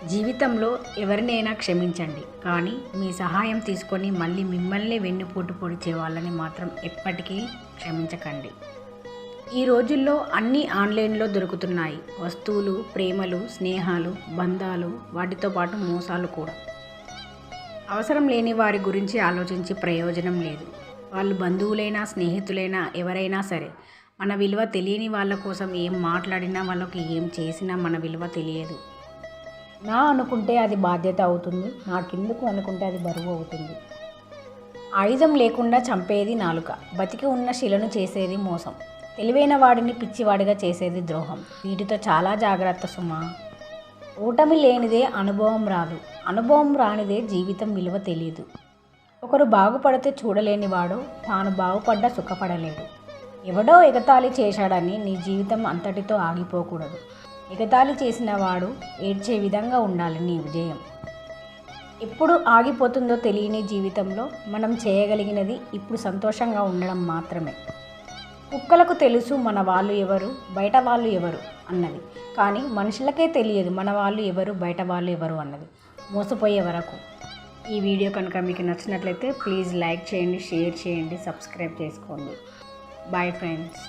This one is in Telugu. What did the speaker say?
జీవితంలో ఎవరినైనా క్షమించండి, కానీ మీ సహాయం తీసుకొని మళ్ళీ మిమ్మల్ని వెన్నుపోటు పొడిచే వాళ్ళని మాత్రం ఎప్పటికీ క్షమించకండి. ఈ రోజుల్లో అన్నీ ఆన్లైన్లో దొరుకుతున్నాయి. వస్తువులు, ప్రేమలు, స్నేహాలు, బంధాలు, వాటితో పాటు మోసాలు కూడా. అవసరం లేని వారి గురించి ఆలోచించి ప్రయోజనం లేదు. వాళ్ళు బంధువులైనా, స్నేహితులైనా, ఎవరైనా సరే. మన విలువ తెలియని వాళ్ళ కోసం ఏం మాట్లాడినా, వాళ్ళకి ఏం చేసినా మన విలువ తెలియదు. నా అనుకుంటే అది బాధ్యత అవుతుంది, నాకెందుకు అనుకుంటే అది బరువు అవుతుంది. ఆయుధం లేకుండా చంపేది నాలుక, బతికి ఉన్న శిలను చేసేది మోసం, తెలివైన వాడిని పిచ్చివాడిగా చేసేది ద్రోహం. వీటితో చాలా జాగ్రత్త సుమా. ఓటమి లేనిదే అనుభవం రాదు, అనుభవం రానిదే జీవితం విలువ తెలియదు. ఒకరు బాగుపడితే చూడలేనివాడు తాను బాగుపడ్డా సుఖపడలేడు. ఎవడో ఎగతాళి చేశాడని నీ జీవితం అంతటితో ఆగిపోకూడదు. ఎగతాళి చేసిన వాడు ఏడ్చే విధంగా ఉండాలి నీ విజయం. ఎప్పుడు ఆగిపోతుందో తెలియని జీవితంలో మనం చేయగలిగినది ఇప్పుడు సంతోషంగా ఉండడం మాత్రమే. కుక్కలకు తెలుసు మన వాళ్ళు ఎవరు, బయట వాళ్ళు ఎవరు అన్నది, కానీ మనుషులకే తెలియదు మన వాళ్ళు ఎవరు, బయట వాళ్ళు ఎవరు అన్నది, మోసపోయే వరకు. ఈ వీడియో కనుక మీకు నచ్చినట్లయితే ప్లీజ్ లైక్ చేయండి, షేర్ చేయండి, సబ్స్క్రైబ్ చేసుకోండి. Bye friends.